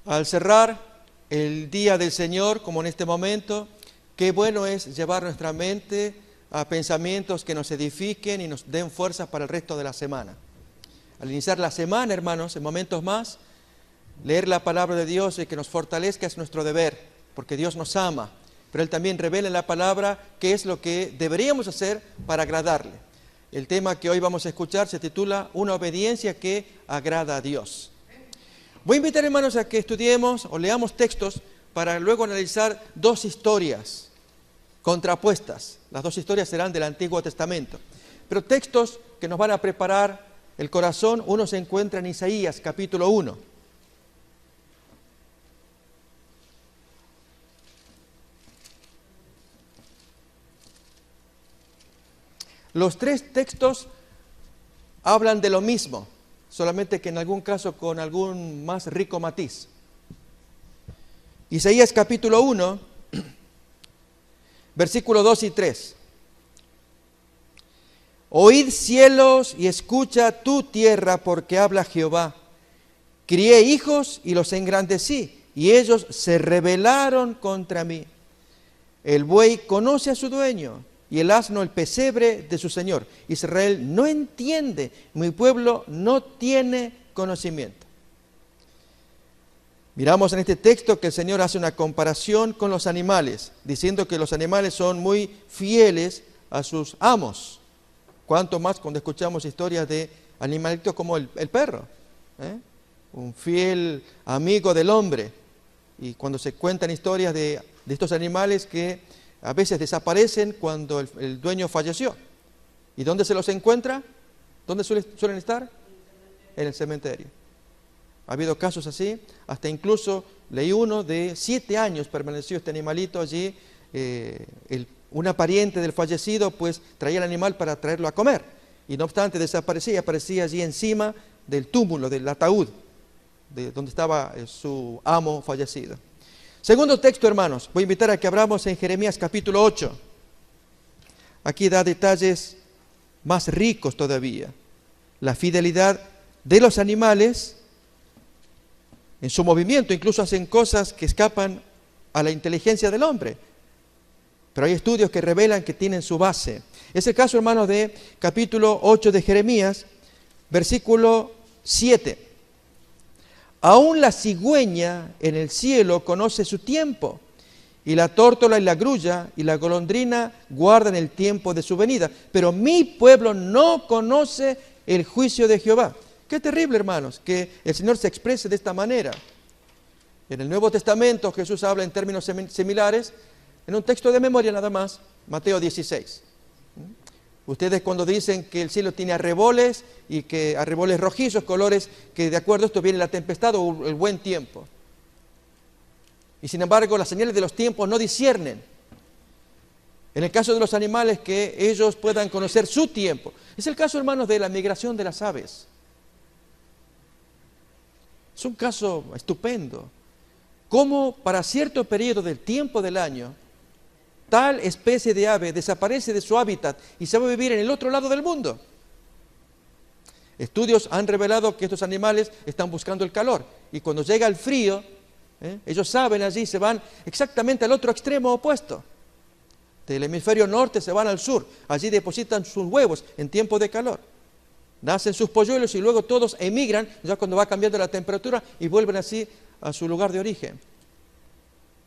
Al cerrar el día del Señor, como en este momento, qué bueno es llevar nuestra mente a pensamientos que nos edifiquen y nos den fuerzas para el resto de la semana. Al iniciar la semana, hermanos, en momentos más, leer la palabra de Dios y que nos fortalezca es nuestro deber, porque Dios nos ama, pero Él también revela en la palabra qué es lo que deberíamos hacer para agradarle. El tema que hoy vamos a escuchar se titula Una obediencia que agrada a Dios. Voy a invitar, hermanos, a que estudiemos o leamos textos para luego analizar dos historias contrapuestas. Las dos historias serán del Antiguo Testamento, pero textos que nos van a preparar el corazón. Uno se encuentra en Isaías, capítulo 1. Los tres textos hablan de lo mismo, solamente que en algún caso con algún más rico matiz. Isaías capítulo 1, versículos 2 y 3. Oíd cielos y escucha tu tierra, porque habla Jehová. Crié hijos y los engrandecí, y ellos se rebelaron contra mí. El buey conoce a su dueño, y el asno el pesebre de su señor. Israel no entiende, mi pueblo no tiene conocimiento. Miramos en este texto que el Señor hace una comparación con los animales, diciendo que los animales son muy fieles a sus amos. Cuanto más cuando escuchamos historias de animalitos como el perro, un fiel amigo del hombre. Y cuando se cuentan historias de estos animales que a veces desaparecen cuando el dueño falleció. ¿Y dónde se los encuentra? ¿Dónde suelen estar? En el cementerio. Ha habido casos así, hasta incluso leí uno de 7 años permaneció este animalito allí. Una pariente del fallecido pues traía el animal para traerlo a comer. Y no obstante desaparecía y aparecía allí encima del túmulo, del ataúd, de donde estaba su amo fallecido. Segundo texto, hermanos, voy a invitar a que abramos en Jeremías capítulo 8. Aquí da detalles más ricos todavía. La fidelidad de los animales en su movimiento, incluso hacen cosas que escapan a la inteligencia del hombre. Pero hay estudios que revelan que tienen su base. Es el caso, hermanos, de capítulo 8 de Jeremías, versículo 7. Aún la cigüeña en el cielo conoce su tiempo, y la tórtola y la grulla y la golondrina guardan el tiempo de su venida. Pero mi pueblo no conoce el juicio de Jehová. Qué terrible, hermanos, que el Señor se exprese de esta manera. En el Nuevo Testamento Jesús habla en términos similares, en un texto de memoria nada más, Mateo 16. Ustedes cuando dicen que el cielo tiene arreboles y que arreboles rojizos, colores que de acuerdo a esto viene la tempestad o el buen tiempo. Y sin embargo las señales de los tiempos no disciernen. En el caso de los animales, que ellos puedan conocer su tiempo. Es el caso, hermanos, de la migración de las aves. Es un caso estupendo. Cómo para cierto periodo del tiempo del año tal especie de ave desaparece de su hábitat y se va a vivir en el otro lado del mundo. Estudios han revelado que estos animales están buscando el calor, y cuando llega el frío, ellos saben allí, se van exactamente al otro extremo opuesto. Del hemisferio norte se van al sur, allí depositan sus huevos en tiempo de calor. Nacen sus polluelos y luego todos emigran ya cuando va cambiando la temperatura y vuelven así a su lugar de origen.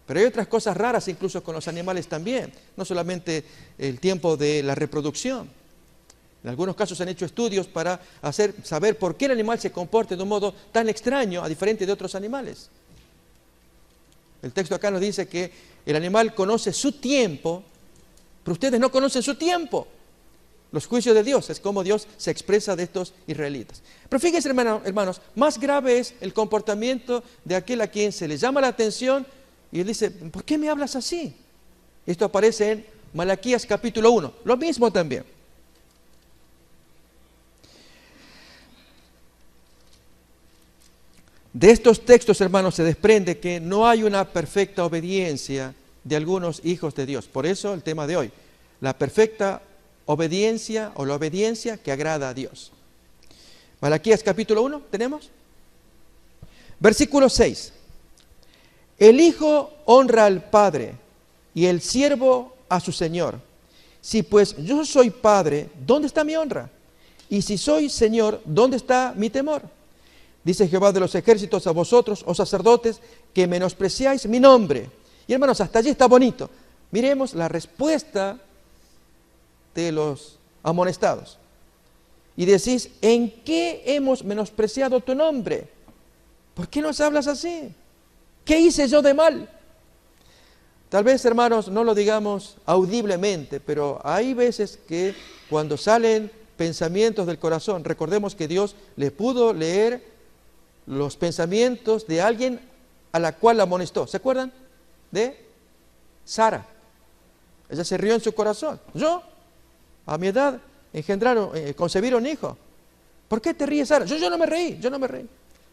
Pero hay otras cosas raras incluso con los animales también, no solamente el tiempo de la reproducción. En algunos casos se han hecho estudios para saber por qué el animal se comporta de un modo tan extraño a diferente de otros animales. El texto acá nos dice que el animal conoce su tiempo, pero ustedes no conocen su tiempo. Los juicios de Dios, es como Dios se expresa de estos israelitas. Pero fíjense, hermanos, más grave es el comportamiento de aquel a quien se le llama la atención y él dice, ¿por qué me hablas así? Esto aparece en Malaquías capítulo 1, lo mismo también. De estos textos, hermanos, se desprende que no hay una perfecta obediencia de algunos hijos de Dios. Por eso el tema de hoy, la perfecta obediencia o la obediencia que agrada a Dios. Malaquías capítulo 1, ¿tenemos? Versículo 6. El hijo honra al padre y el siervo a su señor. Si pues yo soy padre, ¿dónde está mi honra? Y si soy señor, ¿dónde está mi temor? Dice Jehová de los ejércitos a vosotros, oh sacerdotes, que menospreciáis mi nombre. Y hermanos, hasta allí está bonito. Miremos la respuesta de los amonestados. Y decís, ¿en qué hemos menospreciado tu nombre? ¿Por qué nos hablas así? ¿Qué hice yo de mal? Tal vez, hermanos, no lo digamos audiblemente, pero hay veces que cuando salen pensamientos del corazón, recordemos que Dios le pudo leer los pensamientos de alguien a la cual la amonestó. ¿Se acuerdan? De Sara. Ella se rió en su corazón. Yo, a mi edad, concebieron hijo. ¿Por qué te ríes, Sara? Yo no me reí.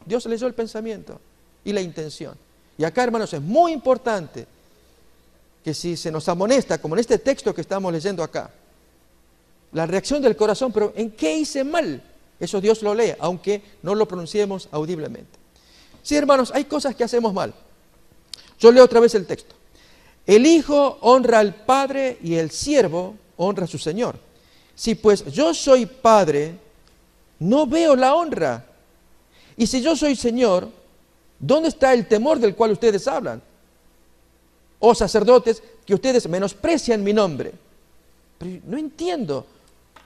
Dios leyó el pensamiento y la intención. Y acá, hermanos, es muy importante que si se nos amonesta, como en este texto que estamos leyendo acá, la reacción del corazón, pero ¿en qué hice mal? Eso Dios lo lee, aunque no lo pronunciemos audiblemente. Sí, hermanos, hay cosas que hacemos mal. Yo leo otra vez el texto. El hijo honra al padre y el siervo honra a su señor. Si pues yo soy padre, no veo la honra. Y si yo soy señor, ¿dónde está el temor del cual ustedes hablan? Oh sacerdotes, que ustedes menosprecian mi nombre. Pero no entiendo.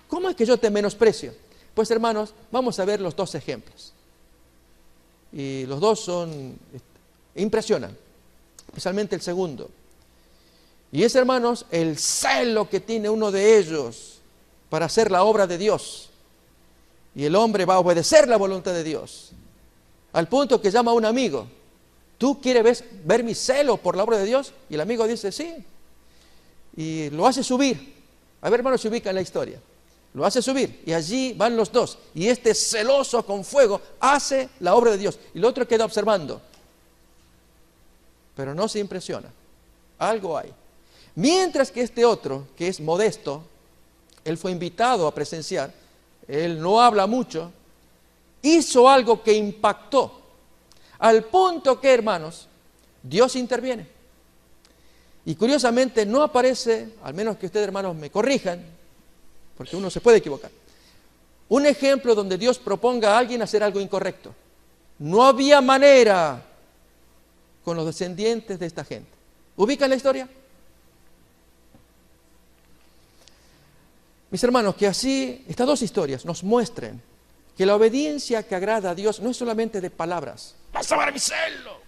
¿Cómo es que yo te menosprecio? Pues hermanos, vamos a ver los dos ejemplos. Y los dos impresionan, especialmente el segundo. Y es, hermanos, el celo que tiene uno de ellos para hacer la obra de Dios. Y el hombre va a obedecer la voluntad de Dios. Al punto que llama a un amigo. ¿Tú quieres ver mi celo por la obra de Dios? Y el amigo dice, sí. Y lo hace subir. A ver, hermanos, se ubica en la historia. Lo hace subir y allí van los dos. Y este celoso con fuego hace la obra de Dios. Y el otro queda observando. Pero no se impresiona. Algo hay. Mientras que este otro, que es modesto, él fue invitado a presenciar, él no habla mucho, hizo algo que impactó. Al punto que, hermanos, Dios interviene. Y curiosamente no aparece, al menos que ustedes, hermanos, me corrijan, porque uno se puede equivocar, un ejemplo donde Dios proponga a alguien hacer algo incorrecto. No había manera con los descendientes de esta gente. ¿Ubican la historia? Mis hermanos, que así estas dos historias nos muestren que la obediencia que agrada a Dios no es solamente de palabras. ¡Vas a ver mi celo!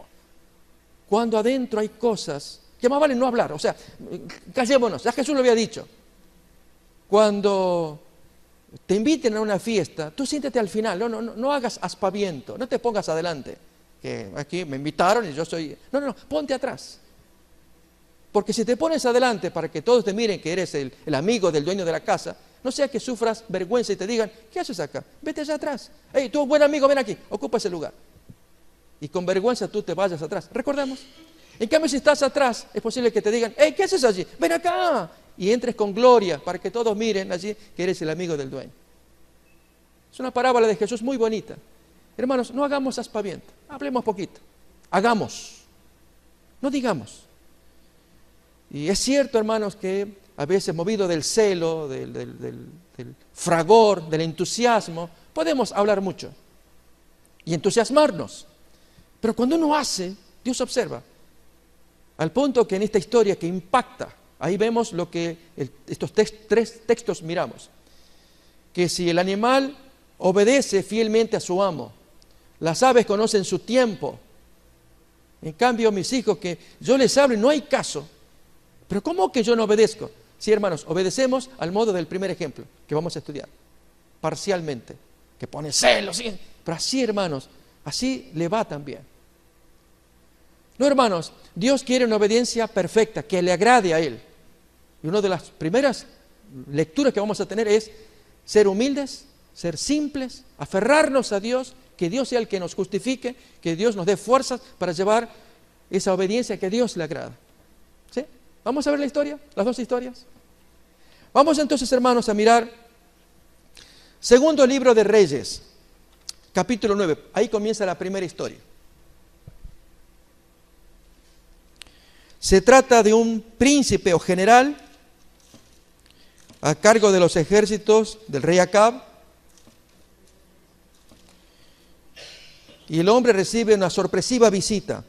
Cuando adentro hay cosas que más vale no hablar. O sea, callémonos, ya Jesús lo había dicho. Cuando te inviten a una fiesta, tú siéntate al final, no hagas aspaviento, no te pongas adelante. Que aquí me invitaron y yo soy... No, ponte atrás. Porque si te pones adelante para que todos te miren que eres el amigo del dueño de la casa, no sea que sufras vergüenza y te digan, ¿qué haces acá? Vete allá atrás. Hey, tú buen amigo, ven aquí, ocupa ese lugar. Y con vergüenza tú te vayas atrás. Recordemos. En cambio, si estás atrás, es posible que te digan, hey, ¿qué haces allí? Ven acá. Y entres con gloria para que todos miren allí que eres el amigo del dueño. Es una parábola de Jesús muy bonita. Hermanos, no hagamos aspaviento. Hablemos poquito. Hagamos. No digamos. Y es cierto, hermanos, que a veces movido del celo, del fragor, del entusiasmo, podemos hablar mucho y entusiasmarnos. Pero cuando uno hace, Dios observa. Al punto que en esta historia que impacta, ahí vemos lo que estos tres textos miramos. Que si el animal obedece fielmente a su amo, las aves conocen su tiempo. En cambio, mis hijos, que yo les hablo y no hay caso. ¿Pero cómo que yo no obedezco? Sí, hermanos, obedecemos al modo del primer ejemplo que vamos a estudiar, parcialmente, que pone celos, ¿sí? Pero así, hermanos, así le va también. No, hermanos, Dios quiere una obediencia perfecta, que le agrade a Él. Y una de las primeras lecturas que vamos a tener es ser humildes, ser simples, aferrarnos a Dios, que Dios sea el que nos justifique, que Dios nos dé fuerzas para llevar esa obediencia que a Dios le agrada. ¿Sí? ¿Vamos a ver la historia? Las dos historias. Vamos entonces, hermanos, a mirar segundo libro de Reyes, capítulo 9. Ahí comienza la primera historia. Se trata de un príncipe o general a cargo de los ejércitos del rey Acab. Y el hombre recibe una sorpresiva visita,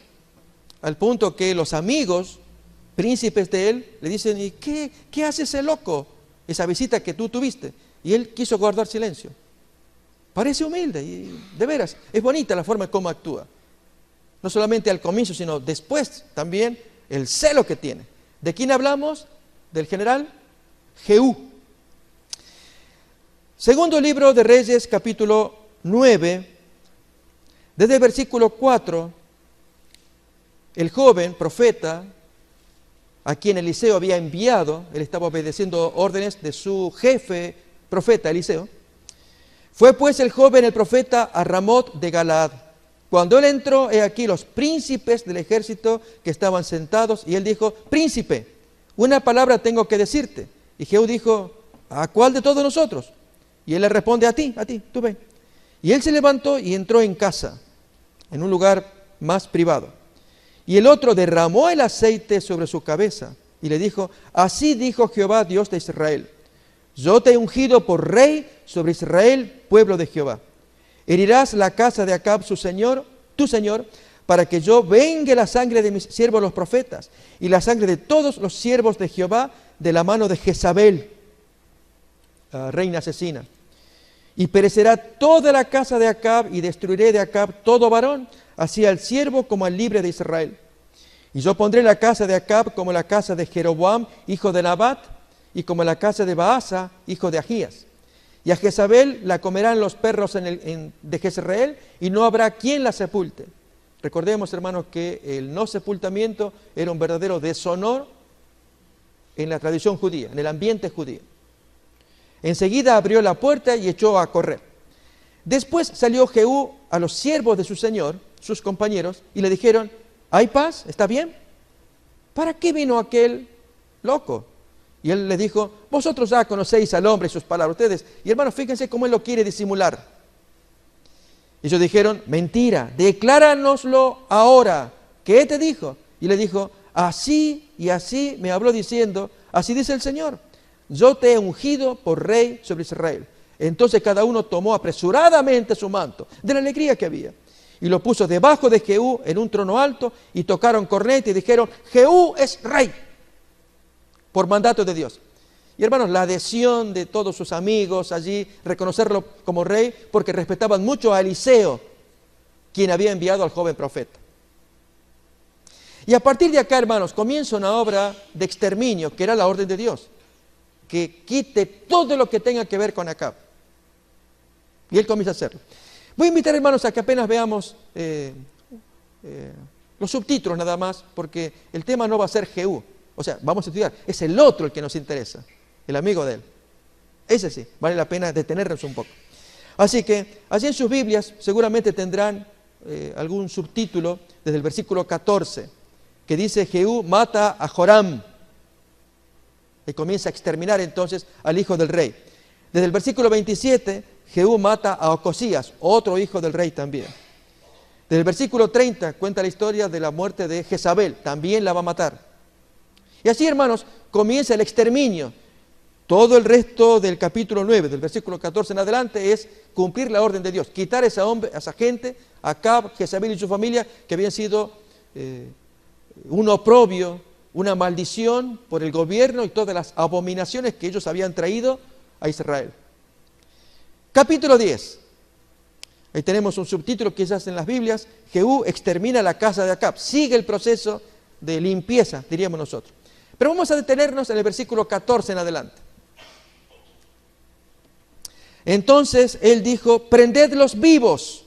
al punto que los amigos, príncipes de él, le dicen: ¿y qué hace ese loco? Esa visita que tú tuviste. Y él quiso guardar silencio. Parece humilde y de veras, es bonita la forma en cómo actúa. No solamente al comienzo, sino después también el celo que tiene. ¿De quién hablamos? Del general Jehú. Segundo libro de Reyes, capítulo 9, desde el versículo 4, el joven profeta, a quien Eliseo había enviado, él estaba obedeciendo órdenes de su jefe profeta, Eliseo. Fue pues el joven, el profeta, a Ramot de Galaad. Cuando él entró, he aquí los príncipes del ejército que estaban sentados, y él dijo: príncipe, una palabra tengo que decirte. Y Jehú dijo: ¿a cuál de todos nosotros? Y él le responde: a ti, tú ven. Y él se levantó y entró en casa, en un lugar más privado. Y el otro derramó el aceite sobre su cabeza y le dijo: así dijo Jehová, Dios de Israel: yo te he ungido por rey sobre Israel, pueblo de Jehová. Herirás la casa de Acab, su señor, tu señor, para que yo vengue la sangre de mis siervos los profetas y la sangre de todos los siervos de Jehová de la mano de Jezabel, reina asesina. Y perecerá toda la casa de Acab, y destruiré de Acab todo varón, así al siervo como al libre de Israel. Y yo pondré la casa de Acab como la casa de Jeroboam, hijo de Nabat, y como la casa de Baasa, hijo de Ahías. Y a Jezabel la comerán los perros de Jezreel, y no habrá quien la sepulte. Recordemos, hermanos, que el no sepultamiento era un verdadero deshonor en la tradición judía, en el ambiente judío. Enseguida abrió la puerta y echó a correr. Después salió Jehú a los siervos de su señor, sus compañeros, y le dijeron: ¿hay paz? ¿Está bien? ¿Para qué vino aquel loco? Y él les dijo: vosotros ya conocéis al hombre y sus palabras, ustedes. Y hermanos, fíjense cómo él lo quiere disimular. Y ellos dijeron: mentira, decláranoslo ahora. ¿Qué te dijo? Y le dijo: así y así me habló diciendo: así dice el Señor, yo te he ungido por rey sobre Israel. Entonces cada uno tomó apresuradamente su manto, de la alegría que había, y lo puso debajo de Jehú en un trono alto, y tocaron corneta y dijeron: Jehú es rey, por mandato de Dios. Y hermanos, la adhesión de todos sus amigos allí, reconocerlo como rey, porque respetaban mucho a Eliseo, quien había enviado al joven profeta. Y a partir de acá, hermanos, comienza una obra de exterminio, que era la orden de Dios, que quite todo lo que tenga que ver con Acab. Y él comienza a hacerlo. Voy a invitar, hermanos, a que apenas veamos los subtítulos nada más, porque el tema no va a ser Jehú. O sea, vamos a estudiar, es el otro el que nos interesa, el amigo de él. Ese sí, vale la pena detenernos un poco. Así que, allí en sus Biblias seguramente tendrán algún subtítulo desde el versículo 14, que dice: Jehú mata a Joram, y comienza a exterminar entonces al hijo del rey. Desde el versículo 27, Jehú mata a Ocosías, otro hijo del rey también. Desde el versículo 30 cuenta la historia de la muerte de Jezabel, también la va a matar. Y así, hermanos, comienza el exterminio. Todo el resto del capítulo 9, del versículo 14 en adelante, es cumplir la orden de Dios, quitar a esa gente, Acab, Jezabel y su familia, que habían sido un oprobio, una maldición por el gobierno y todas las abominaciones que ellos habían traído a Israel. Capítulo 10. Ahí tenemos un subtítulo quizás en las Biblias: Jehú extermina la casa de Acab. Sigue el proceso de limpieza, diríamos nosotros. Pero vamos a detenernos en el versículo 14 en adelante. Entonces él dijo: prendedlos vivos.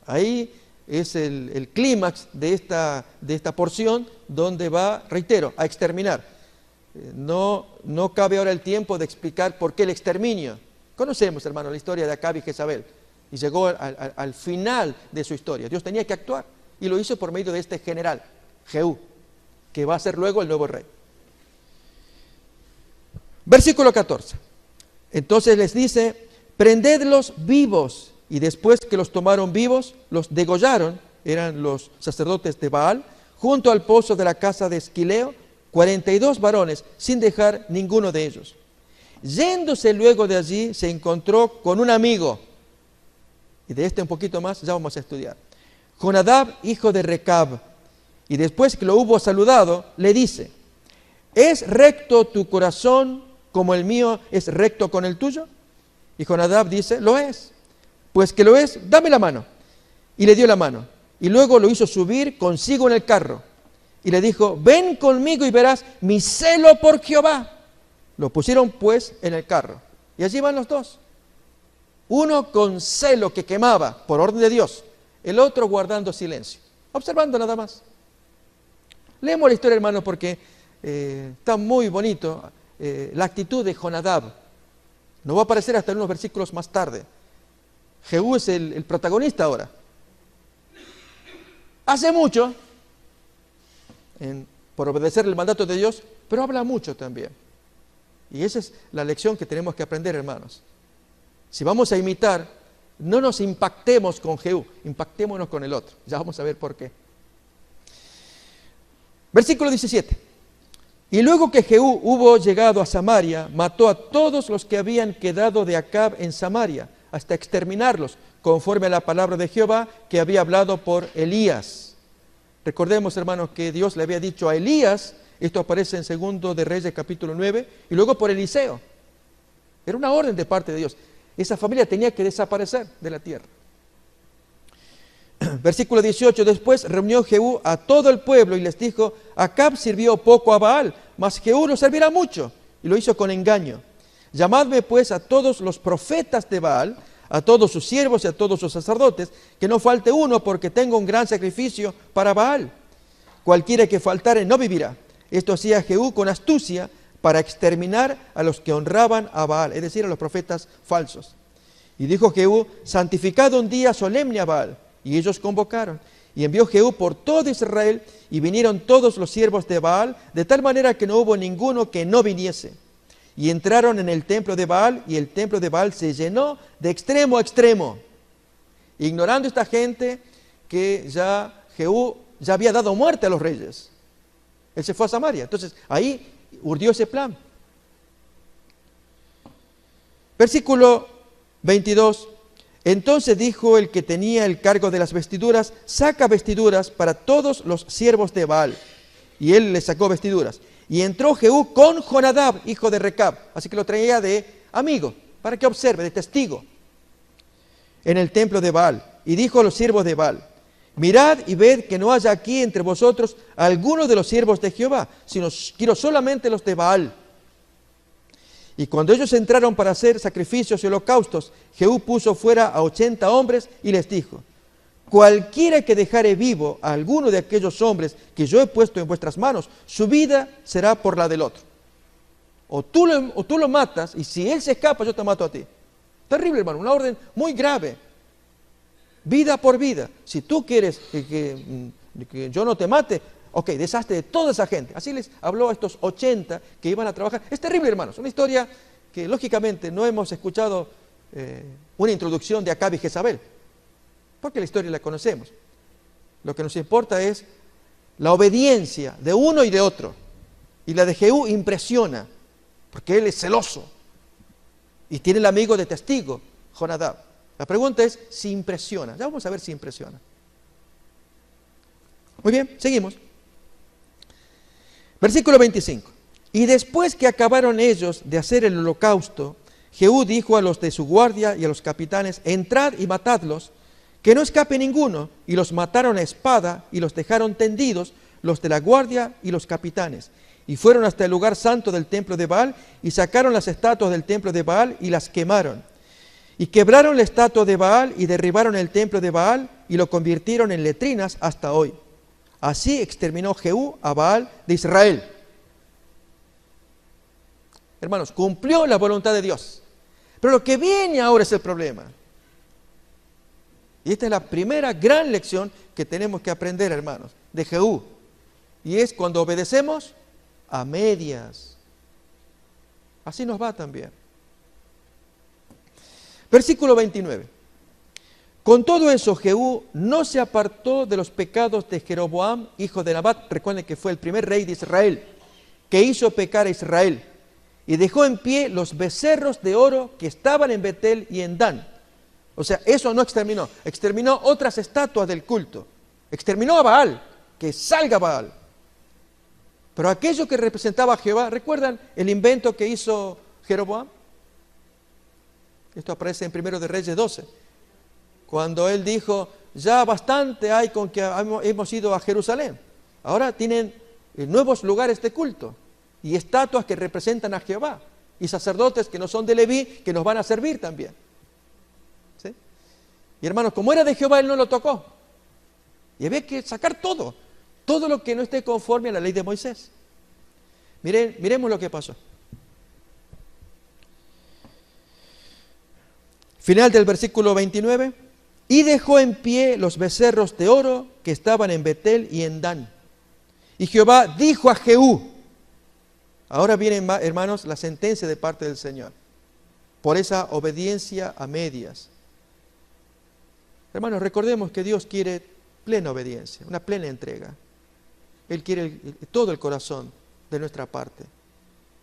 Ahí es el clímax de esta porción, donde va, reitero, a exterminar. No cabe ahora el tiempo de explicar por qué el exterminio. Conocemos, hermano, la historia de Acab y Jezabel, y llegó al final de su historia. Dios tenía que actuar, y lo hizo por medio de este general, Jehú, que va a ser luego el nuevo rey. Versículo 14. Entonces les dice: prendedlos vivos. Y después que los tomaron vivos, los degollaron, eran los sacerdotes de Baal, junto al pozo de la casa de Esquileo, 42 varones, sin dejar ninguno de ellos. Yéndose luego de allí, se encontró con un amigo, y de este un poquito más ya vamos a estudiar, Jonadab, hijo de Recab, y después que lo hubo saludado, le dice, ¿es recto tu corazón como el mío es recto con el tuyo? Y Jonadab dice, lo es. Pues que lo es, dame la mano. Y le dio la mano. Y luego lo hizo subir consigo en el carro. Y le dijo, ven conmigo y verás mi celo por Jehová. Lo pusieron pues en el carro. Y allí van los dos. Uno con celo que quemaba por orden de Dios. El otro guardando silencio. Observando nada más. Leemos la historia, hermano, porque está muy bonito la actitud de Jonadab. No va a aparecer hasta en unos versículos más tarde. Jehú es el protagonista ahora. Hace mucho, por obedecer el mandato de Dios, pero habla mucho también. Y esa es la lección que tenemos que aprender, hermanos. Si vamos a imitar, no nos impactemos con Jehú, impactémonos con el otro. Ya vamos a ver por qué. Versículo 17. Y luego que Jehú hubo llegado a Samaria, mató a todos los que habían quedado de Acab en Samaria, hasta exterminarlos, conforme a la palabra de Jehová que había hablado por Elías. Recordemos, hermanos, que Dios le había dicho a Elías, esto aparece en 2 de Reyes capítulo 9, y luego por Eliseo. Era una orden de parte de Dios. Esa familia tenía que desaparecer de la tierra. Versículo 18, después reunió Jehú a todo el pueblo y les dijo, Acab sirvió poco a Baal, mas Jehú lo servirá mucho, y lo hizo con engaño. Llamadme pues a todos los profetas de Baal, a todos sus siervos y a todos sus sacerdotes, que no falte uno, porque tengo un gran sacrificio para Baal. Cualquiera que faltare no vivirá. Esto hacía Jehú con astucia para exterminar a los que honraban a Baal, es decir, a los profetas falsos. Y dijo Jehú, santificad un día solemne a Baal. Y ellos convocaron. Y envió Jehú por todo Israel, y vinieron todos los siervos de Baal, de tal manera que no hubo ninguno que no viniese. Y entraron en el templo de Baal, y el templo de Baal se llenó de extremo a extremo. Ignorando esta gente que ya Jehú ya había dado muerte a los reyes. Él se fue a Samaria. Entonces ahí urdió ese plan. Versículo 22. Entonces dijo el que tenía el cargo de las vestiduras, saca vestiduras para todos los siervos de Baal. Y él le sacó vestiduras. Y entró Jehú con Jonadab, hijo de Recab. Así que lo traía de amigo, para que observe, de testigo, en el templo de Baal. Y dijo a los siervos de Baal, mirad y ved que no haya aquí entre vosotros alguno de los siervos de Jehová, sino quiero solamente los de Baal. Y cuando ellos entraron para hacer sacrificios y holocaustos, Jehú puso fuera a 80 hombres y les dijo, cualquiera que dejare vivo a alguno de aquellos hombres que yo he puesto en vuestras manos, su vida será por la del otro. O tú lo matas, y si él se escapa, yo te mato a ti. Terrible, hermano, una orden muy grave. Vida por vida. Si tú quieres que yo no te mate, ok, deshazte de toda esa gente. Así les habló a estos 80 que iban a trabajar. Es terrible, hermanos. Una historia que lógicamente no hemos escuchado una introducción de Acab y Jezabel, porque la historia la conocemos. Lo que nos importa es la obediencia de uno y de otro. Y la de Jehú impresiona, porque él es celoso. Y tiene el amigo de testigo, Jonadab. La pregunta es si impresiona. Ya vamos a ver si impresiona. Muy bien, seguimos. Versículo 25. Y después que acabaron ellos de hacer el holocausto, Jehú dijo a los de su guardia y a los capitanes, entrad y matadlos, que no escape ninguno. Y los mataron a espada y los dejaron tendidos, los de la guardia y los capitanes. Y fueron hasta el lugar santo del templo de Baal y sacaron las estatuas del templo de Baal y las quemaron. Y quebraron la estatua de Baal y derribaron el templo de Baal y lo convirtieron en letrinas hasta hoy. Así exterminó Jehú a Baal de Israel. Hermanos, cumplió la voluntad de Dios. Pero lo que viene ahora es el problema. Y esta es la primera gran lección que tenemos que aprender, hermanos, de Jehú. Y es cuando obedecemos a medias. Así nos va también. Versículo 29. Con todo eso, Jehú no se apartó de los pecados de Jeroboam, hijo de Nabat. Recuerden que fue el primer rey de Israel, que hizo pecar a Israel. Y dejó en pie los becerros de oro que estaban en Betel y en Dan. O sea, eso no exterminó. Exterminó otras estatuas del culto. Exterminó a Baal, que salga Baal. Pero aquello que representaba a Jehová, ¿recuerdan el invento que hizo Jeroboam? Esto aparece en 1 de Reyes 12. Cuando él dijo, ya bastante hay con que hemos ido a Jerusalén. Ahora tienen nuevos lugares de culto y estatuas que representan a Jehová y sacerdotes que no son de Leví que nos van a servir también. ¿Sí? Y hermanos, como era de Jehová, él no lo tocó. Y había que sacar todo lo que no esté conforme a la ley de Moisés. Miremos lo que pasó. Final del versículo 29. Y dejó en pie los becerros de oro que estaban en Betel y en Dan. Y Jehová dijo a Jehú, ahora viene, hermanos, la sentencia de parte del Señor, por esa obediencia a medias. Hermanos, recordemos que Dios quiere plena obediencia, una plena entrega. Él quiere todo el corazón de nuestra parte.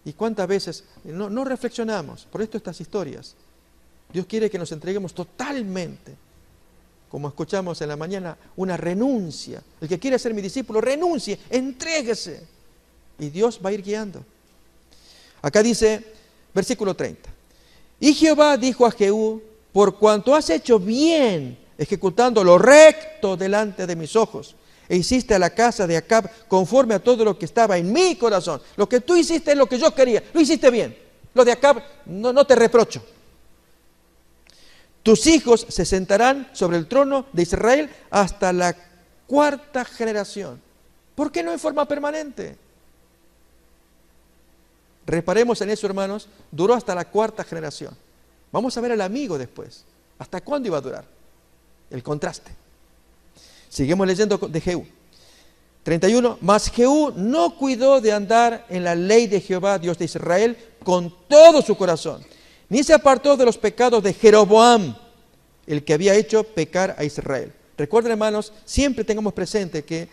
¿Y cuántas veces no reflexionamos? Por esto estas historias. Dios quiere que nos entreguemos totalmente. Como escuchamos en la mañana, una renuncia. El que quiere ser mi discípulo, renuncie, entréguese. Y Dios va a ir guiando. Acá dice, versículo 30. Y Jehová dijo a Jehú, por cuanto has hecho bien, ejecutando lo recto delante de mis ojos, e hiciste a la casa de Acab conforme a todo lo que estaba en mi corazón. Lo que tú hiciste es lo que yo quería, lo hiciste bien. Lo de Acab no te reprocho. Tus hijos se sentarán sobre el trono de Israel hasta la 4ª generación. ¿Por qué no en forma permanente? Reparemos en eso, hermanos, duró hasta la 4ª generación. Vamos a ver al amigo después. ¿Hasta cuándo iba a durar? El contraste. Seguimos leyendo de Jehú. 31. Mas Jehú no cuidó de andar en la ley de Jehová, Dios de Israel, con todo su corazón, ni se apartó de los pecados de Jeroboam, el que había hecho pecar a Israel. Recuerden, hermanos, siempre tengamos presente que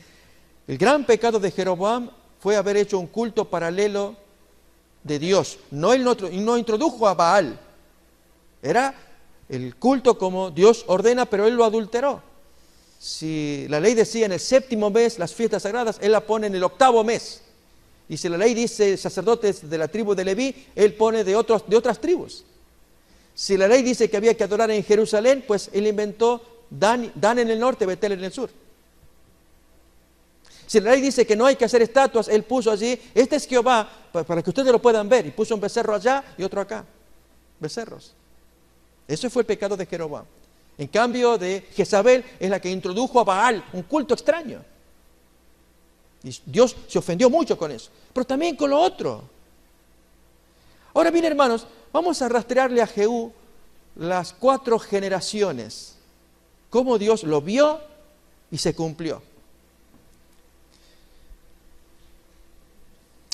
el gran pecado de Jeroboam fue haber hecho un culto paralelo de Dios. Él no introdujo a Baal. Era el culto como Dios ordena, pero él lo adulteró. Si la ley decía en el 7º mes las fiestas sagradas, él la pone en el 8º mes. Y si la ley dice sacerdotes de la tribu de Leví, él pone de otras tribus. Si la ley dice que había que adorar en Jerusalén, pues él inventó Dan en el norte, Betel en el sur. Si la ley dice que no hay que hacer estatuas, él puso allí, este es Jehová, para que ustedes lo puedan ver, y puso un becerro allá y otro acá. Becerros. Eso fue el pecado de Jeroboam. En cambio de Jezabel es la que introdujo a Baal, un culto extraño. Y Dios se ofendió mucho con eso, pero también con lo otro. Ahora bien, hermanos, vamos a rastrearle a Jehú las 4 generaciones, cómo Dios lo vio y se cumplió.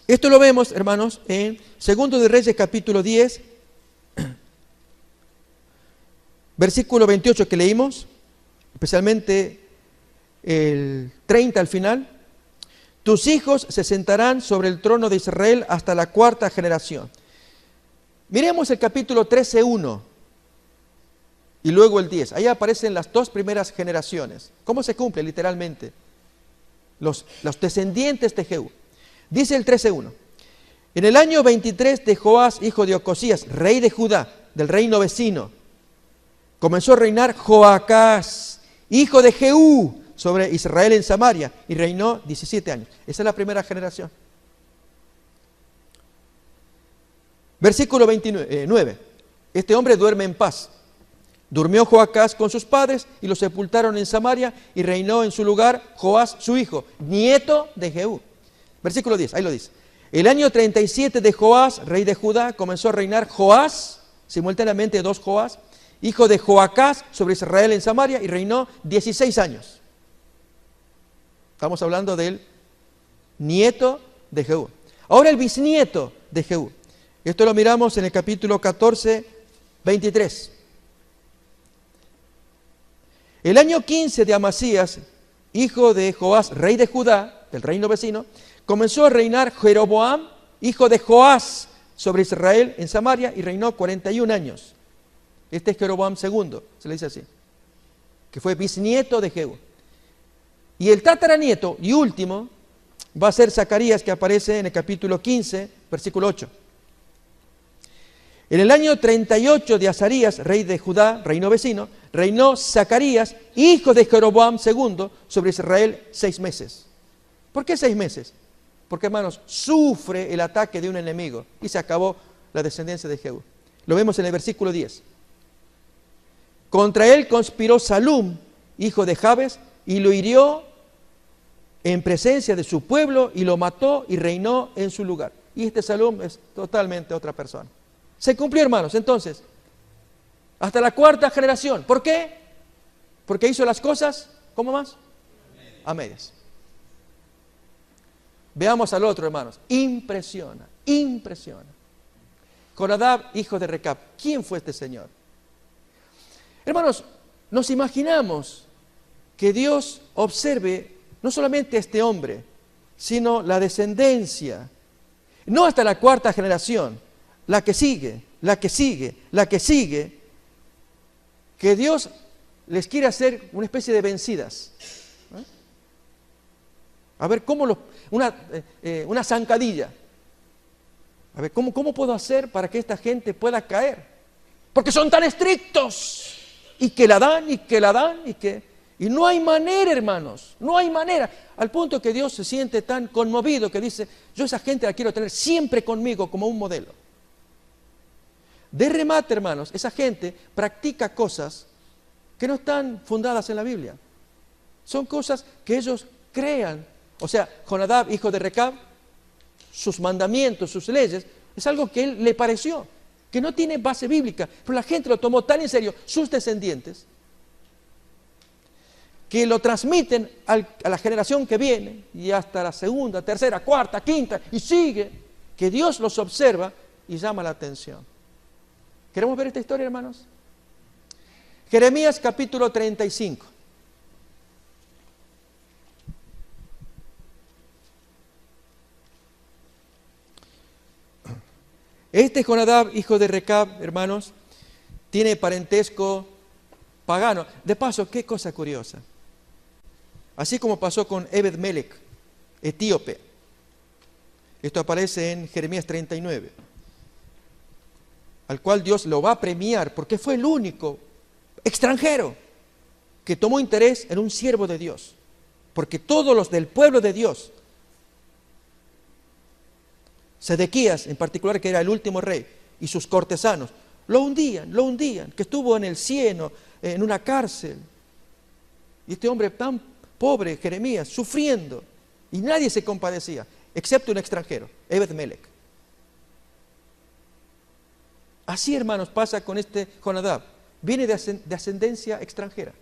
Esto lo vemos, hermanos, en 2 de Reyes capítulo 10, versículo 28 que leímos, especialmente el 30 al final. Tus hijos se sentarán sobre el trono de Israel hasta la 4ª generación. Miremos el capítulo 13:1 y luego el 10. Ahí aparecen las 2 primeras generaciones. ¿Cómo se cumple literalmente? Los descendientes de Jehú. Dice el 13:1. En el año 23 de Joás, hijo de Ocosías, rey de Judá, del reino vecino, comenzó a reinar Joacás, hijo de Jehú, sobre Israel en Samaria, y reinó 17 años. Esa es la primera generación. Versículo 29. Este hombre duerme en paz. Durmió Joacás con sus padres y lo sepultaron en Samaria, y reinó en su lugar Joás, su hijo, nieto de Jehú. Versículo 10, ahí lo dice. El año 37 de Joás, rey de Judá, comenzó a reinar Joás, simultáneamente 2 Joás, hijo de Joacás, sobre Israel en Samaria, y reinó 16 años. Estamos hablando del nieto de Jehú. Ahora el bisnieto de Jehú. Esto lo miramos en el capítulo 14, 23. El año 15 de Amasías, hijo de Joás, rey de Judá, del reino vecino, comenzó a reinar Jeroboam, hijo de Joás, sobre Israel en Samaria, y reinó 41 años. Este es Jeroboam II, se le dice así, que fue bisnieto de Jehú. Y el tataranieto y último va a ser Zacarías, que aparece en el capítulo 15, versículo 8. En el año 38 de Azarías, rey de Judá, reino vecino, reinó Zacarías, hijo de Jeroboam II, sobre Israel 6 meses. ¿Por qué 6 meses? Porque, hermanos, sufre el ataque de un enemigo y se acabó la descendencia de Jehú. Lo vemos en el versículo 10. Contra él conspiró Salum, hijo de Jabes, y lo hirió en presencia de su pueblo y lo mató y reinó en su lugar. Y este Salum es totalmente otra persona. Se cumplió, hermanos, entonces, hasta la 4ª generación. ¿Por qué? Porque hizo las cosas, ¿cómo más? A medias. Veamos al otro, hermanos. Impresiona, impresiona. Jonadab, hijo de Recab. ¿Quién fue este señor? Hermanos, nos imaginamos que Dios observe no solamente a este hombre, sino la descendencia, no hasta la 4ª generación, la que sigue, la que sigue, la que sigue, que Dios les quiere hacer una especie de vencidas. A ver, ¿cómo una zancadilla? A ver, ¿cómo puedo hacer para que esta gente pueda caer? Porque son tan estrictos, y que la dan, y que la dan, y no hay manera, hermanos, no hay manera, al punto que Dios se siente tan conmovido que dice, yo esa gente la quiero tener siempre conmigo como un modelo. De remate, hermanos, esa gente practica cosas que no están fundadas en la Biblia. Son cosas que ellos crean. O sea, Jonadab, hijo de Recab, sus mandamientos, sus leyes, es algo que él le pareció, que no tiene base bíblica, pero la gente lo tomó tan en serio, sus descendientes, que lo transmiten a la generación que viene, y hasta la 2ª, 3ª, 4ª, 5ª, y sigue, que Dios los observa y llama la atención. ¿Queremos ver esta historia, hermanos? Jeremías capítulo 35. Este Jonadab, hijo de Recab, hermanos, tiene parentesco pagano. De paso, qué cosa curiosa. Así como pasó con Ebed-Melech, etíope. Esto aparece en Jeremías 39. Al cual Dios lo va a premiar porque fue el único extranjero que tomó interés en un siervo de Dios. Porque todos los del pueblo de Dios, Sedequías en particular, que era el último rey, y sus cortesanos, lo hundían, que estuvo en el cieno, en una cárcel. Y este hombre tan pobre, Jeremías, sufriendo, y nadie se compadecía, excepto un extranjero, Ebed-Melech. Así, hermanos, pasa con este Jonadab. Viene de ascendencia extranjera.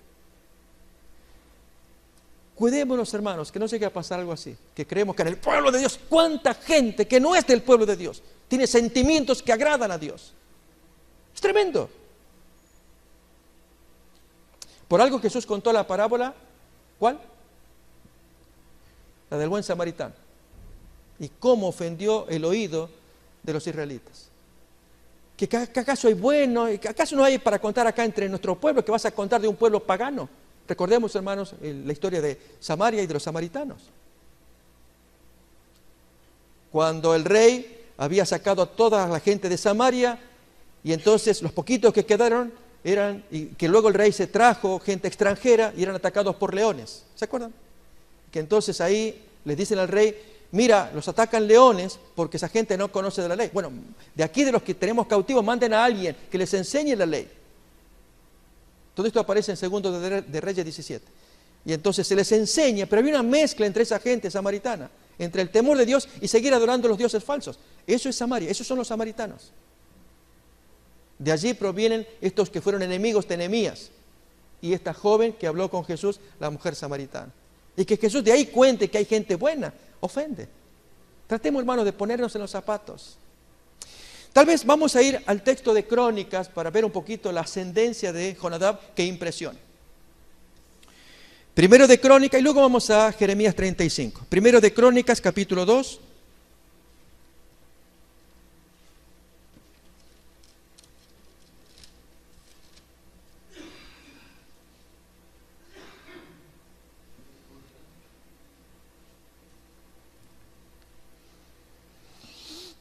Cuidémonos, hermanos, que no llegue a pasar algo así, que creemos que en el pueblo de Dios, cuánta gente que no es del pueblo de Dios, tiene sentimientos que agradan a Dios. Es tremendo. Por algo Jesús contó la parábola, ¿cuál? La del buen samaritano. Y cómo ofendió el oído de los israelitas. ¿Que acaso hay bueno? ¿Acaso no hay para contar acá entre nuestro pueblo que vas a contar de un pueblo pagano? Recordemos, hermanos, la historia de Samaria y de los samaritanos. Cuando el rey había sacado a toda la gente de Samaria, y entonces los poquitos que quedaron eran, y que luego el rey se trajo gente extranjera y eran atacados por leones. ¿Se acuerdan? Que entonces ahí les dicen al rey, mira, los atacan leones porque esa gente no conoce de la ley. Bueno, de aquí de los que tenemos cautivos, manden a alguien que les enseñe la ley. Todo esto aparece en 2 de Reyes 17. Y entonces se les enseña, pero había una mezcla entre esa gente samaritana, entre el temor de Dios y seguir adorando a los dioses falsos. Eso es Samaria, esos son los samaritanos. De allí provienen estos que fueron enemigos de Nehemías. Y esta joven que habló con Jesús, la mujer samaritana. Y que Jesús de ahí cuente que hay gente buena, ofende. Tratemos, hermanos, de ponernos en los zapatos. Tal vez vamos a ir al texto de Crónicas para ver un poquito la ascendencia de Jonadab que impresiona. Primero de Crónicas, y luego vamos a Jeremías 35. Primero de Crónicas, capítulo 2.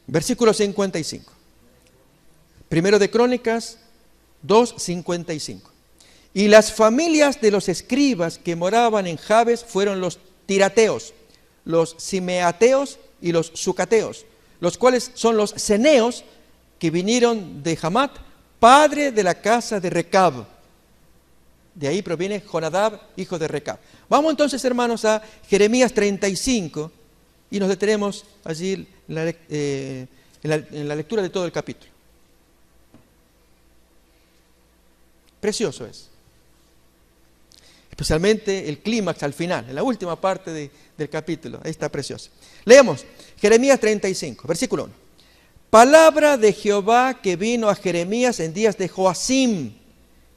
Versículo 55. Primero de Crónicas 2:55. Y las familias de los escribas que moraban en Jabes fueron los tirateos, los simeateos y los sucateos, los cuales son los ceneos que vinieron de Hamat, padre de la casa de Recab. De ahí proviene Jonadab, hijo de Recab. Vamos entonces, hermanos, a Jeremías 35 y nos detenemos allí en la lectura de todo el capítulo. Precioso es. Especialmente el clímax al final, en la última parte del capítulo. Ahí está precioso. Leemos Jeremías 35, versículo 1. Palabra de Jehová que vino a Jeremías en días de Joacim,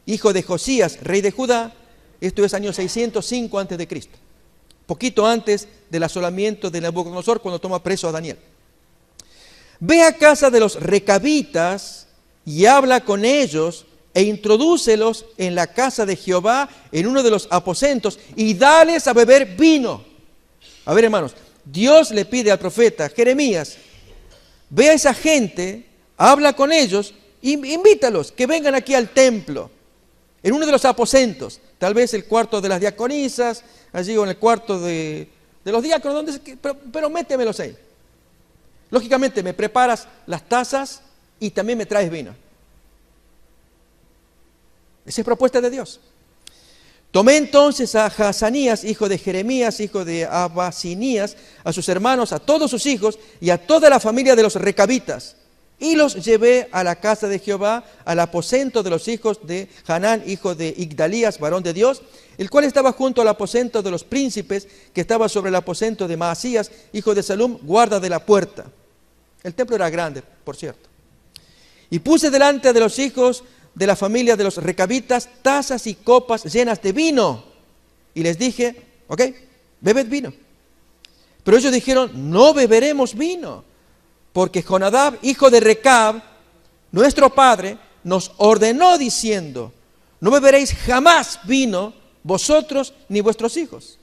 hijo de Josías, rey de Judá. Esto es año 605 a.C., poquito antes del asolamiento de Nabucodonosor, cuando toma preso a Daniel. Ve a casa de los recabitas y habla con ellos e introdúcelos en la casa de Jehová en uno de los aposentos y dales a beber vino. A ver, hermanos, Dios le pide al profeta Jeremías, ve a esa gente, habla con ellos, invítalos, que vengan aquí al templo, en uno de los aposentos, tal vez el cuarto de las diaconisas, allí o en el cuarto de los diáconos, pero métemelos ahí. Lógicamente me preparas las tazas y también me traes vino. Esa es propuesta de Dios. Tomé entonces a Jasanías, hijo de Jeremías, hijo de Abasinías, a sus hermanos, a todos sus hijos y a toda la familia de los recabitas, y los llevé a la casa de Jehová, al aposento de los hijos de Hanán, hijo de Igdalías, varón de Dios, el cual estaba junto al aposento de los príncipes, que estaba sobre el aposento de Maasías, hijo de Salum, guarda de la puerta. El templo era grande, por cierto. Y puse delante de los hijos de la familia de los recabitas tazas y copas llenas de vino. Y les dije, ok, bebed vino. Pero ellos dijeron, no beberemos vino, porque Jonadab, hijo de Recab, nuestro padre, nos ordenó diciendo, no beberéis jamás vino, vosotros ni vuestros hijos,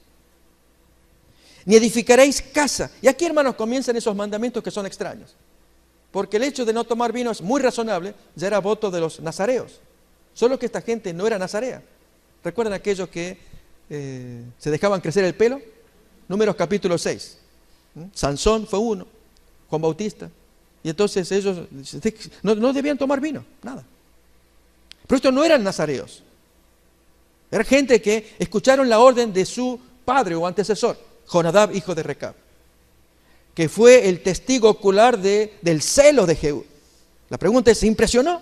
ni edificaréis casa. Y aquí, hermanos, comienzan esos mandamientos que son extraños. Porque el hecho de no tomar vino es muy razonable, ya era voto de los nazareos. Solo que esta gente no era nazarea. ¿Recuerdan aquellos que se dejaban crecer el pelo? Números capítulo 6. Sansón fue uno, Juan Bautista. Y entonces ellos no debían tomar vino, nada. Pero estos no eran nazareos. Era gente que escucharon la orden de su padre o antecesor, Jonadab, hijo de Recab, que fue el testigo ocular del celo de Jehú. La pregunta es, ¿se impresionó?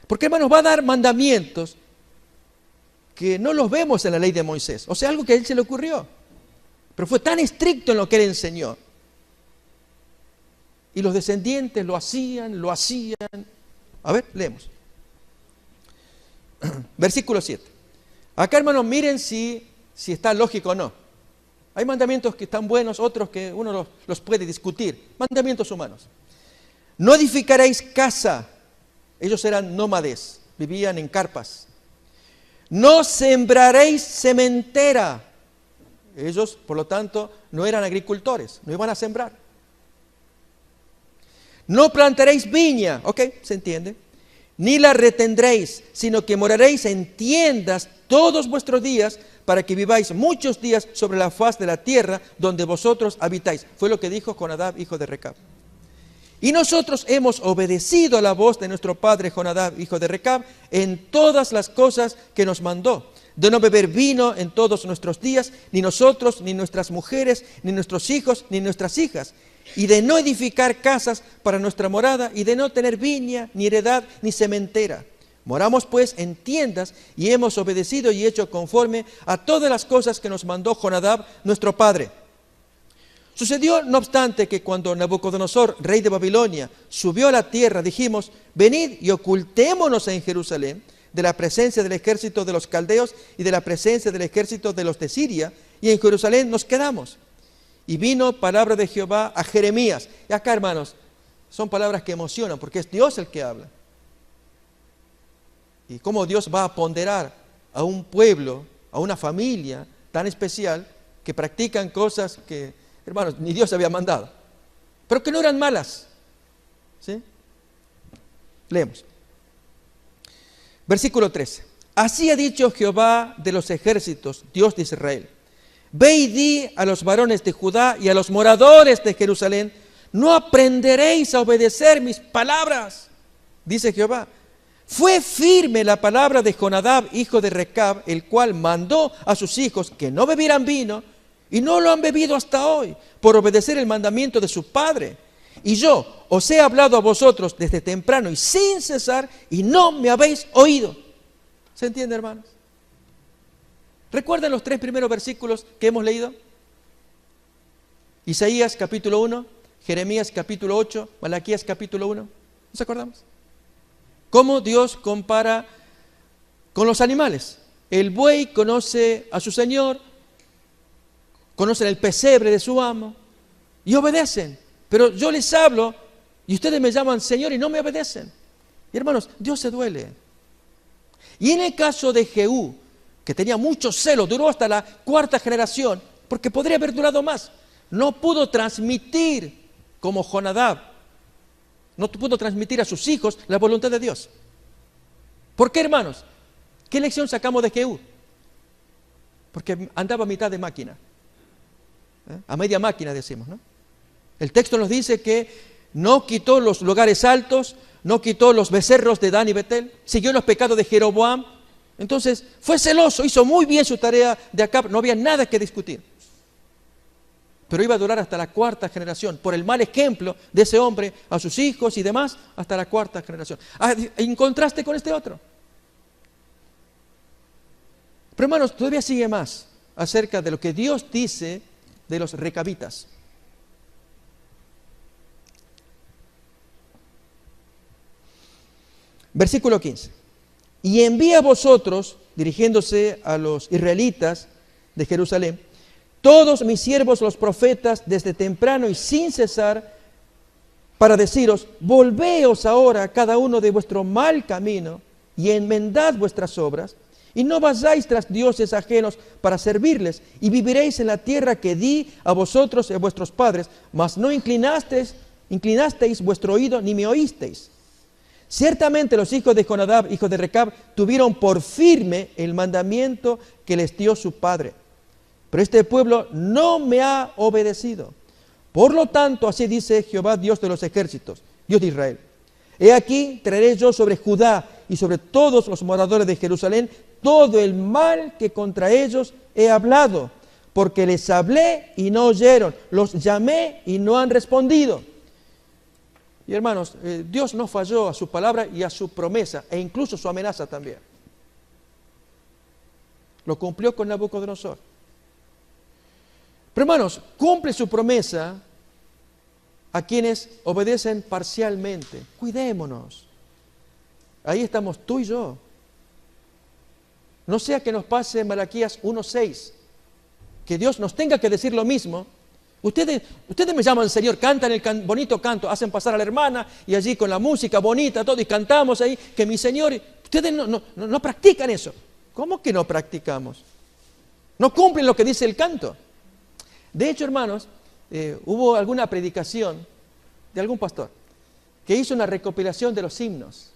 Porque, hermanos, va a dar mandamientos que no los vemos en la ley de Moisés. O sea, algo que a él se le ocurrió. Pero fue tan estricto en lo que él enseñó. Y los descendientes lo hacían. A ver, leemos. Versículo 7. Acá, hermanos, miren si está lógico o no. Hay mandamientos que están buenos, otros que uno los puede discutir. Mandamientos humanos. No edificaréis casa. Ellos eran nómades, vivían en carpas. No sembraréis sementera. Ellos, por lo tanto, no eran agricultores, no iban a sembrar. No plantaréis viña, ok, se entiende. Ni la retendréis, sino que moraréis en tiendas todos vuestros días, para que viváis muchos días sobre la faz de la tierra donde vosotros habitáis. Fue lo que dijo Jonadab, hijo de Recab. Y nosotros hemos obedecido a la voz de nuestro padre Jonadab, hijo de Recab, en todas las cosas que nos mandó, de no beber vino en todos nuestros días, ni nosotros, ni nuestras mujeres, ni nuestros hijos, ni nuestras hijas, y de no edificar casas para nuestra morada, y de no tener viña, ni heredad, ni sementera. Moramos pues en tiendas y hemos obedecido y hecho conforme a todas las cosas que nos mandó Jonadab, nuestro padre. Sucedió, no obstante, que cuando Nabucodonosor, rey de Babilonia, subió a la tierra, dijimos, venid y ocultémonos en Jerusalén, de la presencia del ejército de los caldeos y de la presencia del ejército de los de Siria, y en Jerusalén nos quedamos. Y vino palabra de Jehová a Jeremías. Y acá, hermanos, son palabras que emocionan, porque es Dios el que habla. Y cómo Dios va a ponderar a un pueblo, a una familia tan especial, que practican cosas que, hermanos, ni Dios había mandado, pero que no eran malas. ¿Sí? Leemos. Versículo 13. Así ha dicho Jehová de los ejércitos, Dios de Israel. Ve y di a los varones de Judá y a los moradores de Jerusalén, no aprenderéis a obedecer mis palabras, dice Jehová. Fue firme la palabra de Jonadab, hijo de Recab, el cual mandó a sus hijos que no bebieran vino, y no lo han bebido hasta hoy, por obedecer el mandamiento de su padre. Y yo os he hablado a vosotros desde temprano y sin cesar, y no me habéis oído. ¿Se entiende, hermanos? ¿Recuerdan los 3 primeros versículos que hemos leído? Isaías capítulo 1, Jeremías capítulo 8, Malaquías capítulo 1. ¿Nos acordamos? Cómo Dios compara con los animales. El buey conoce a su señor, conocen el pesebre de su amo y obedecen. Pero yo les hablo y ustedes me llaman Señor y no me obedecen. Y hermanos, Dios se duele. Y en el caso de Jehú, que tenía mucho celo, duró hasta la 4ª generación, porque podría haber durado más. No pudo transmitir como Jonadab, no pudo transmitir a sus hijos la voluntad de Dios. ¿Por qué, hermanos? ¿Qué lección sacamos de Jehú? Porque andaba a mitad de máquina. A media máquina decimos, ¿no? El texto nos dice que no quitó los lugares altos, no quitó los becerros de Dan y Betel, siguió los pecados de Jeroboam. Entonces fue celoso, hizo muy bien su tarea de Acab, no había nada que discutir. Pero iba a durar hasta la 4ª generación, por el mal ejemplo de ese hombre a sus hijos y demás, hasta la 4ª generación. En contraste con este otro. Pero hermanos, todavía sigue más acerca de lo que Dios dice de los recabitas. Versículo 15. Y envía a vosotros, dirigiéndose a los israelitas de Jerusalén, todos mis siervos los profetas desde temprano y sin cesar, para deciros, volveos ahora cada uno de vuestro mal camino y enmendad vuestras obras, y no vayáis tras dioses ajenos para servirles, y viviréis en la tierra que di a vosotros y a vuestros padres, mas no inclinasteis vuestro oído ni me oísteis. Ciertamente los hijos de Jonadab, hijo de Recab, tuvieron por firme el mandamiento que les dio su padre. Pero este pueblo no me ha obedecido. Por lo tanto, así dice Jehová, Dios de los ejércitos, Dios de Israel. He aquí, traeré yo sobre Judá y sobre todos los moradores de Jerusalén todo el mal que contra ellos he hablado, porque les hablé y no oyeron, los llamé y no han respondido. Y hermanos, Dios no falló a su palabra y a su promesa, e incluso su amenaza también. Lo cumplió con Nabucodonosor. Pero hermanos, cumple su promesa a quienes obedecen parcialmente. Cuidémonos. Ahí estamos tú y yo. No sea que nos pase Malaquías 1:6, que Dios nos tenga que decir lo mismo. Ustedes me llaman Señor, cantan el bonito canto, hacen pasar a la hermana y allí con la música bonita, todo, y cantamos ahí, que mi Señor, ustedes no practican eso. ¿Cómo que no practicamos? No cumplen lo que dice el canto. De hecho, hermanos, hubo alguna predicación de algún pastor que hizo una recopilación de los himnos,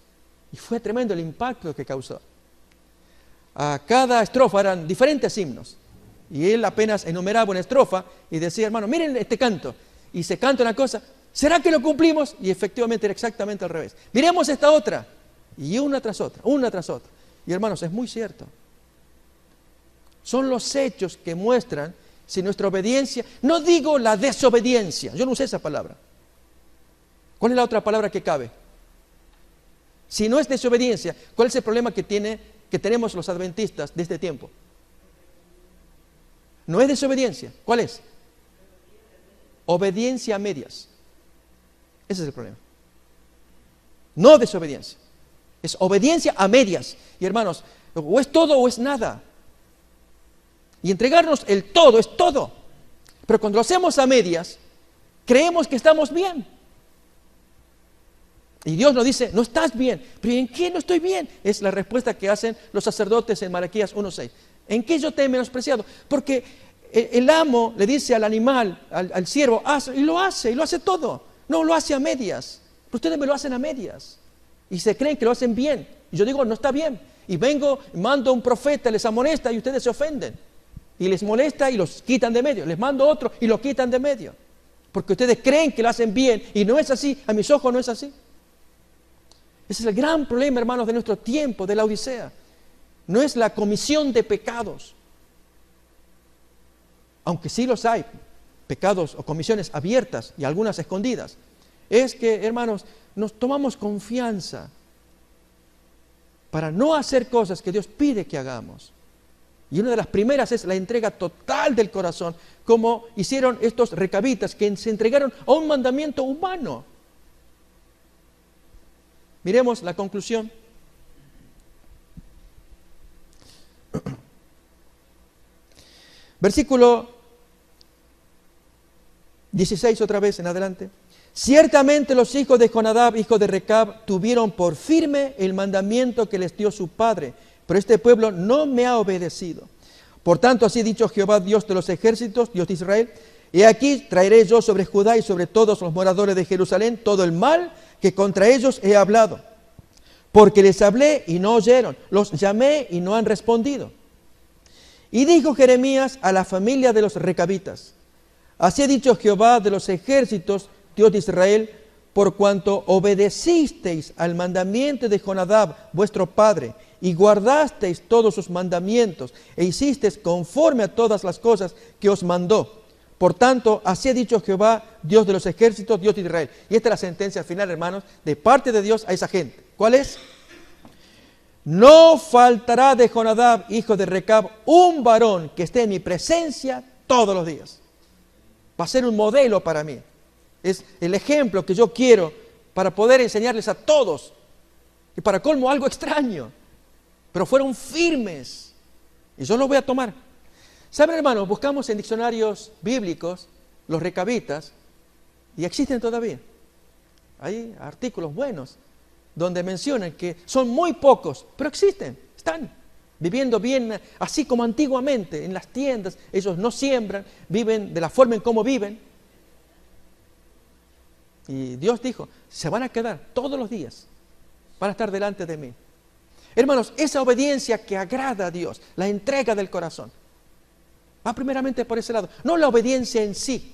y fue tremendo el impacto que causó. A cada estrofa eran diferentes himnos. Y él apenas enumeraba una estrofa y decía, hermano, miren este canto. Y se canta una cosa, ¿será que lo cumplimos? Y efectivamente era exactamente al revés. Miremos esta otra. Y una tras otra, una tras otra. Y hermanos, es muy cierto. Son los hechos que muestran si nuestra obediencia, no digo la desobediencia, yo no usé esa palabra. ¿Cuál es la otra palabra que cabe? Si no es desobediencia, ¿cuál es el problema que tenemos los adventistas de este tiempo? No es desobediencia. ¿Cuál es? Obediencia a medias. Ese es el problema. No desobediencia. Es obediencia a medias. Y hermanos, o es todo o es nada. Y entregarnos el todo es todo. Pero cuando lo hacemos a medias, creemos que estamos bien. Y Dios nos dice, no estás bien. ¿Pero en qué no estoy bien? Es la respuesta que hacen los sacerdotes en Malaquías 1:6. ¿En qué yo te he menospreciado? Porque el amo le dice al animal, al siervo, haz, y lo hace todo. No lo hace a medias. Pero ustedes me lo hacen a medias. Y se creen que lo hacen bien. Y yo digo, no está bien. Y vengo, mando a un profeta, les amonesta y ustedes se ofenden. Y les molesta y los quitan de medio. Les mando otro y lo quitan de medio. Porque ustedes creen que lo hacen bien y no es así. A mis ojos no es así. Ese es el gran problema, hermanos, de nuestro tiempo, de la Odisea. No es la comisión de pecados. Aunque sí los hay, pecados o comisiones abiertas y algunas escondidas. Es que, hermanos, nos tomamos confianza para no hacer cosas que Dios pide que hagamos. Y una de las primeras es la entrega total del corazón, como hicieron estos recabitas que se entregaron a un mandamiento humano. Miremos la conclusión. Versículo 16 otra vez en adelante. Ciertamente los hijos de Jonadab, hijo de Recab, tuvieron por firme el mandamiento que les dio su padre, pero este pueblo no me ha obedecido. Por tanto, así ha dicho Jehová, Dios de los ejércitos, Dios de Israel, he aquí traeré yo sobre Judá y sobre todos los moradores de Jerusalén todo el mal que contra ellos he hablado. Porque les hablé y no oyeron, los llamé y no han respondido. Y dijo Jeremías a la familia de los recabitas, así ha dicho Jehová de los ejércitos, Dios de Israel, por cuanto obedecisteis al mandamiento de Jonadab, vuestro padre, y guardasteis todos sus mandamientos, e hicisteis conforme a todas las cosas que os mandó. Por tanto, así ha dicho Jehová, Dios de los ejércitos, Dios de Israel. Y esta es la sentencia final, hermanos, de parte de Dios a esa gente. ¿Cuál es? No faltará de Jonadab, hijo de Recab, un varón que esté en mi presencia todos los días. Va a ser un modelo para mí. Es el ejemplo que yo quiero para poder enseñarles a todos. Y para colmo, algo extraño. Pero fueron firmes. Y yo lo voy a tomar. ¿Saben, hermanos? Buscamos en diccionarios bíblicos los recabitas y existen todavía. Hay artículos buenos donde mencionan que son muy pocos, pero existen, están viviendo bien, así como antiguamente, en las tiendas. Ellos no siembran, viven de la forma en cómo viven. Y Dios dijo, se van a quedar todos los días, van a estar delante de mí. Hermanos, esa obediencia que agrada a Dios, la entrega del corazón, va primeramente por ese lado, no la obediencia en sí.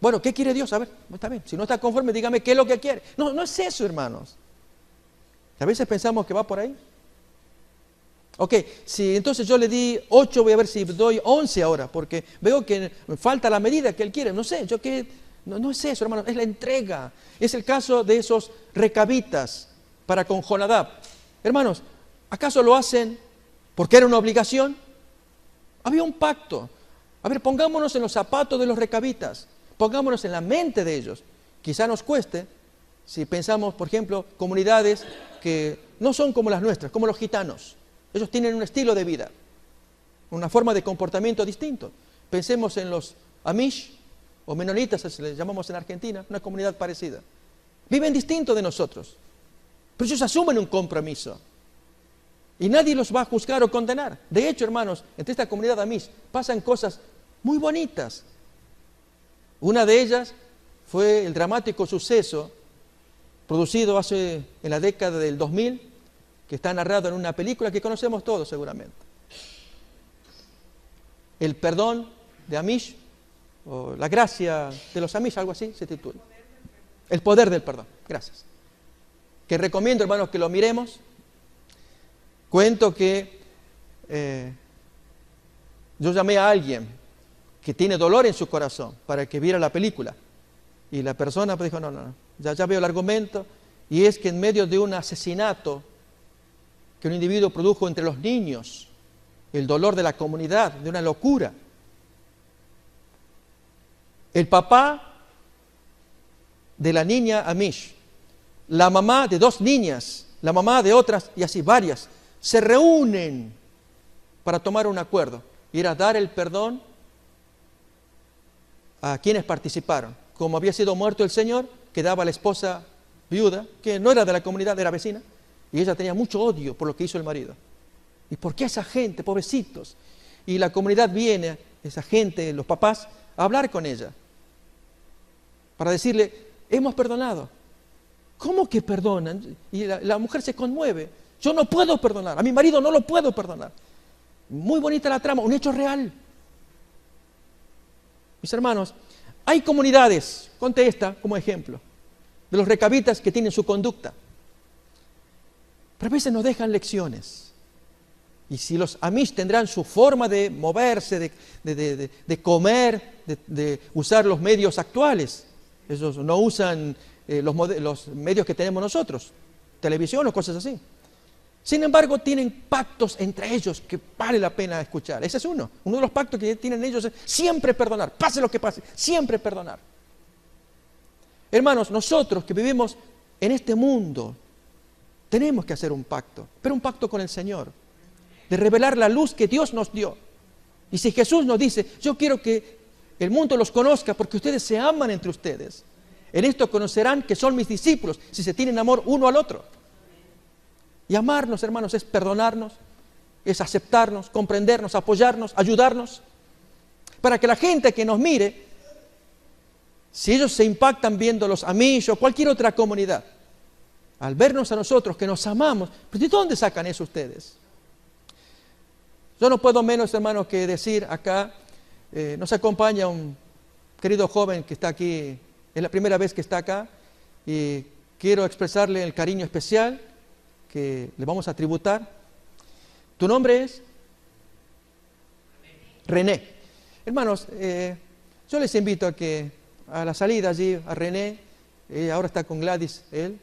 Bueno, ¿qué quiere Dios? A ver, está bien, si no está conforme, dígame qué es lo que quiere. No, no es eso, hermanos. A veces pensamos que va por ahí. Ok, si entonces yo le di 8, voy a ver si doy 11 ahora, porque veo que me falta la medida que Él quiere. No sé, no es eso, hermanos, es la entrega. Es el caso de esos recabitas para con Jonadab. Hermanos, ¿acaso lo hacen porque era una obligación? Había un pacto. A ver, pongámonos en los zapatos de los recabitas, pongámonos en la mente de ellos. Quizá nos cueste si pensamos, por ejemplo, comunidades que no son como las nuestras, como los gitanos. Ellos tienen un estilo de vida, una forma de comportamiento distinto. Pensemos en los Amish o menonitas, se les llamamos en Argentina, una comunidad parecida. Viven distinto de nosotros, pero ellos asumen un compromiso. Y nadie los va a juzgar o condenar. De hecho, hermanos, entre esta comunidad Amish pasan cosas muy bonitas. Una de ellas fue el dramático suceso producido en la década del 2000, que está narrado en una película que conocemos todos seguramente. El perdón de Amish, o la gracia de los Amish, algo así se titula. El poder del perdón, gracias. Que recomiendo, hermanos, que lo miremos. Cuento que yo llamé a alguien que tiene dolor en su corazón para que viera la película. Y la persona pues dijo, no, ya veo el argumento. Y es que en medio de un asesinato que un individuo produjo entre los niños, el dolor de la comunidad, de una locura, el papá de la niña Amish, la mamá de 2 niñas la mamá de otras, y así varias, se reúnen para tomar un acuerdo. Y era dar el perdón a quienes participaron. Como había sido muerto el señor, quedaba la esposa viuda, que no era de la comunidad, era vecina, y ella tenía mucho odio por lo que hizo el marido. ¿Y por qué esa gente, pobrecitos? Y la comunidad viene, esa gente, los papás, a hablar con ella, para decirle, hemos perdonado. ¿Cómo que perdonan? Y la mujer se conmueve. Yo no puedo perdonar, a mi marido no lo puedo perdonar. Muy bonita la trama, un hecho real. Mis hermanos, hay comunidades, conté esta como ejemplo, de los recabitas que tienen su conducta. Pero a veces nos dejan lecciones. Y si los Amish tendrán su forma de moverse, de comer, de usar los medios actuales. Ellos no usan los medios que tenemos nosotros, televisión o cosas así. Sin embargo, tienen pactos entre ellos que vale la pena escuchar. Ese es uno. Uno de los pactos que tienen ellos es siempre perdonar, pase lo que pase, siempre perdonar. Hermanos, nosotros que vivimos en este mundo, tenemos que hacer un pacto, pero un pacto con el Señor, de revelar la luz que Dios nos dio. Y si Jesús nos dice, yo quiero que el mundo los conozca porque ustedes se aman entre ustedes, en esto conocerán que son mis discípulos, si se tienen amor uno al otro. Y amarnos, hermanos, es perdonarnos, es aceptarnos, comprendernos, apoyarnos, ayudarnos, para que la gente que nos mire, si ellos se impactan viendo los Amish o cualquier otra comunidad, al vernos a nosotros que nos amamos, ¿pero de dónde sacan eso ustedes? Yo no puedo menos, hermanos, que decir acá, nos acompaña un querido joven que está aquí, es la primera vez que está acá, y quiero expresarle el cariño especial que le vamos a tributar. ¿Tu nombre es? René. Hermanos, yo les invito a que a la salida allí, a René, ahora está con Gladys, él,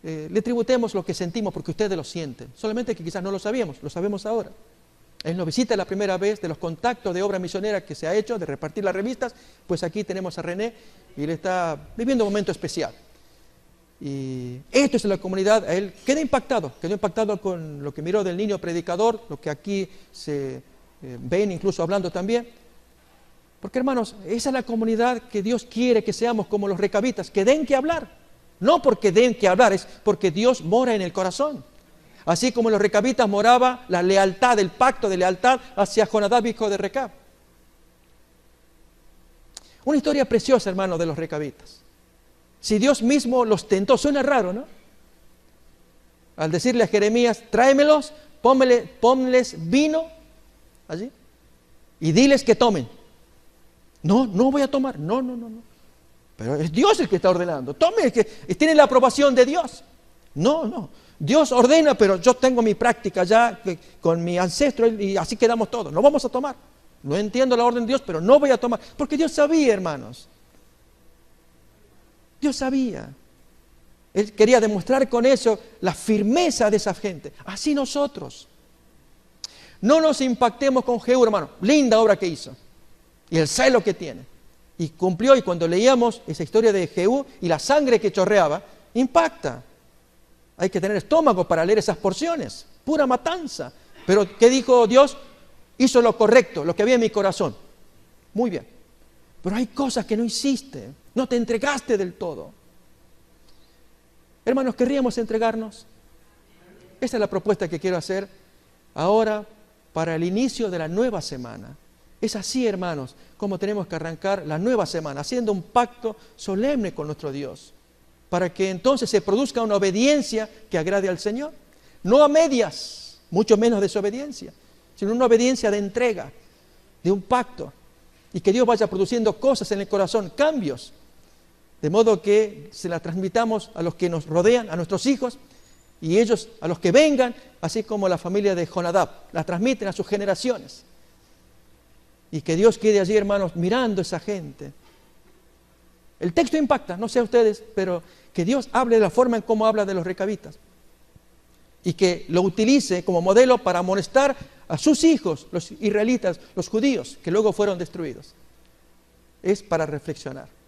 le tributemos lo que sentimos porque ustedes lo sienten. Solamente que quizás no lo sabíamos, lo sabemos ahora. Él nos visita la primera vez de los contactos de obra misionera que se ha hecho, de repartir las revistas, pues aquí tenemos a René y él está viviendo un momento especial. Y esto es la comunidad, él quedó impactado con lo que miró del niño predicador, lo que aquí se ven incluso hablando también. Porque hermanos, esa es la comunidad que Dios quiere que seamos como los recabitas, que den que hablar. No porque den que hablar, es porque Dios mora en el corazón. Así como en los recabitas moraba la lealtad, el pacto de lealtad hacia Jonadab, hijo de Recab. Una historia preciosa, hermanos, de los recabitas. Si Dios mismo los tentó, suena raro, ¿no? Al decirle a Jeremías, tráemelos, ponles vino allí y diles que tomen. No voy a tomar, no. Pero es Dios el que está ordenando. Tome, que tiene la aprobación de Dios. No. Dios ordena, pero yo tengo mi práctica ya con mi ancestro y así quedamos todos. No vamos a tomar. No entiendo la orden de Dios, pero no voy a tomar. Porque Dios sabía, hermanos. Dios sabía. Él quería demostrar con eso la firmeza de esa gente. Así nosotros. No nos impactemos con Jehú, hermano. Linda obra que hizo. Y el celo que tiene. Y cumplió, y cuando leíamos esa historia de Jehú y la sangre que chorreaba, impacta. Hay que tener estómago para leer esas porciones. Pura matanza. Pero ¿qué dijo Dios? Hizo lo correcto, lo que había en mi corazón. Muy bien. Pero hay cosas que no hiciste. No te entregaste del todo. Hermanos, ¿querríamos entregarnos? Esa es la propuesta que quiero hacer ahora para el inicio de la nueva semana. Es así, hermanos, como tenemos que arrancar la nueva semana, haciendo un pacto solemne con nuestro Dios, para que entonces se produzca una obediencia que agrade al Señor. No a medias, mucho menos desobediencia, sino una obediencia de entrega, de un pacto, y que Dios vaya produciendo cosas en el corazón, cambios, de modo que se la transmitamos a los que nos rodean, a nuestros hijos, y ellos a los que vengan, así como la familia de Jonadab, la transmiten a sus generaciones. Y que Dios quede allí, hermanos, mirando a esa gente. El texto impacta, no sé a ustedes, pero que Dios hable de la forma en cómo habla de los recabitas. Y que lo utilice como modelo para amonestar a sus hijos, los israelitas, los judíos, que luego fueron destruidos. Es para reflexionar.